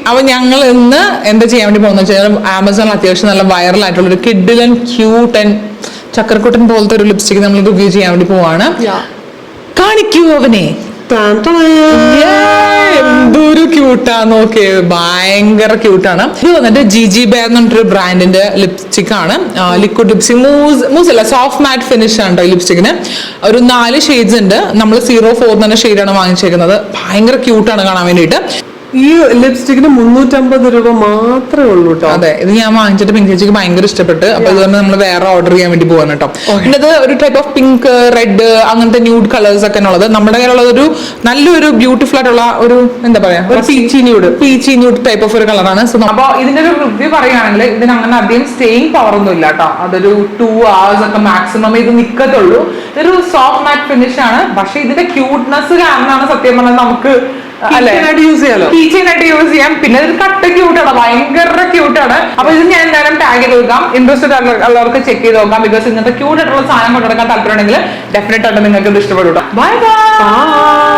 അപ്പൊ ഞങ്ങൾ ഇന്ന് എന്താ ചെയ്യാൻ വേണ്ടി പോകുന്ന വെച്ചാൽ ആമസോണിൽ അത്യാവശ്യം നല്ല വൈറൽ ആയിട്ടുള്ള ഒരു കിഡിലൻ ക്യൂട്ട് ആൻഡ് ചക്കരക്കുട്ടൻ പോലത്തെ ഒരു ലിപ്സ്റ്റിക് നമ്മൾ റിവ്യൂ ചെയ്യാൻ വേണ്ടി പോവാണ്. കാണിക്കൂ അവനെ. എന്തൊരു ക്യൂട്ടാ നോക്കിയേ, ഭയങ്കര ക്യൂട്ടാണ്. ഇത് വന്നിട്ട് ജിജി ബെയർ എന്ന് പറഞ്ഞൊരു ബ്രാൻഡിന്റെ ലിപ്സ്റ്റിക് ആണ്. ലിക്വിഡ് ലിപ്സ്റ്റിക് മൂസ് അല്ല, സോഫ്റ്റ് മാറ്റ് ഫിനിഷ് ആണ് ഈ ലിപ്സ്റ്റിക്കിന്. ഒരു 4 ഷെയ്ഡ്സ് ഉണ്ട്. നമ്മൾ 04 എന്ന ഷെയ്ഡാണ് വാങ്ങിച്ചേക്കുന്നത്. ഭയങ്കര ക്യൂട്ടാണ് കാണാൻ വേണ്ടിയിട്ട്. ഈ ലിപ്സ്റ്റിക്കിന് 350 രൂപ മാത്രമേ ഉള്ളൂ കേട്ടോ. അതെ, ഇത് ഞാൻ വാങ്ങിച്ചിട്ട് പിങ്ക് ചേച്ചിക്ക് ഭയങ്കര ഇഷ്ടപ്പെട്ട്. അപ്പൊ ഇതുകൊണ്ട് നമ്മൾ വേറെ ഓർഡർ ചെയ്യാൻ വേണ്ടി പോവാണ് കേട്ടോ. പിന്നെ ഇത് ഒരു ടൈപ്പ് ഓഫ് പിങ്ക്, റെഡ്, അങ്ങനത്തെ ന്യൂഡ് കളേഴ്സ് ഒക്കെ ഉള്ളത്. നമ്മുടെ കയ്യിലുള്ള ഒരു നല്ലൊരു ബ്യൂട്ടിഫുൾ ആയിട്ടുള്ള ഒരു എന്താ പറയാ, പീച്ചി ന്യൂഡ് ടൈപ്പ് ഓഫ് ഒരു കളറാണ്. അപ്പൊ ഇതിന്റെ ഒരു റിവ്യൂ പറയുകയാണെങ്കിൽ ഇതിന് അങ്ങനെ അധികം സ്റ്റേയിങ് പവർ ഒന്നും ഇല്ല കേട്ടോ. അതൊരു 2 hours ഒക്കെ മാക്സിമം ഇത് നിക്കത്തുള്ളൂ. ഇതൊരു സോഫ്റ്റ് മാറ്റ് ഫിനിഷ് ആണ്. പക്ഷെ ഇതിന്റെ ക്യൂട്ട്നെസ് കാരണമാണ് സത്യം പറഞ്ഞാൽ നമുക്ക് യൂസ് ചെയ്യാം. പിന്നെ ഇത് കട്ട ക്യൂട്ടാണ്, ഭയങ്കര ക്യൂട്ടാണ്. അപ്പൊ ഇത് ഞാൻ എന്തായാലും ടാഗ് ചെയ്ത് നോക്കാം. ഇൻട്രസ്റ്റഡ് ഉള്ളവർക്ക് ചെക്ക് ചെയ്ത് നോക്കാം. ബിക്കോസ് ഇങ്ങനത്തെ ക്യൂട്ട് ആയിട്ടുള്ള സാധനം കൊണ്ടുനടക്കാൻ താല്പര്യം ഉണ്ടെങ്കിൽ ഡെഫിനറ്റ് ആയിട്ട് നിങ്ങൾക്ക് ഇത് ഇഷ്ടപ്പെടും. Bye bye.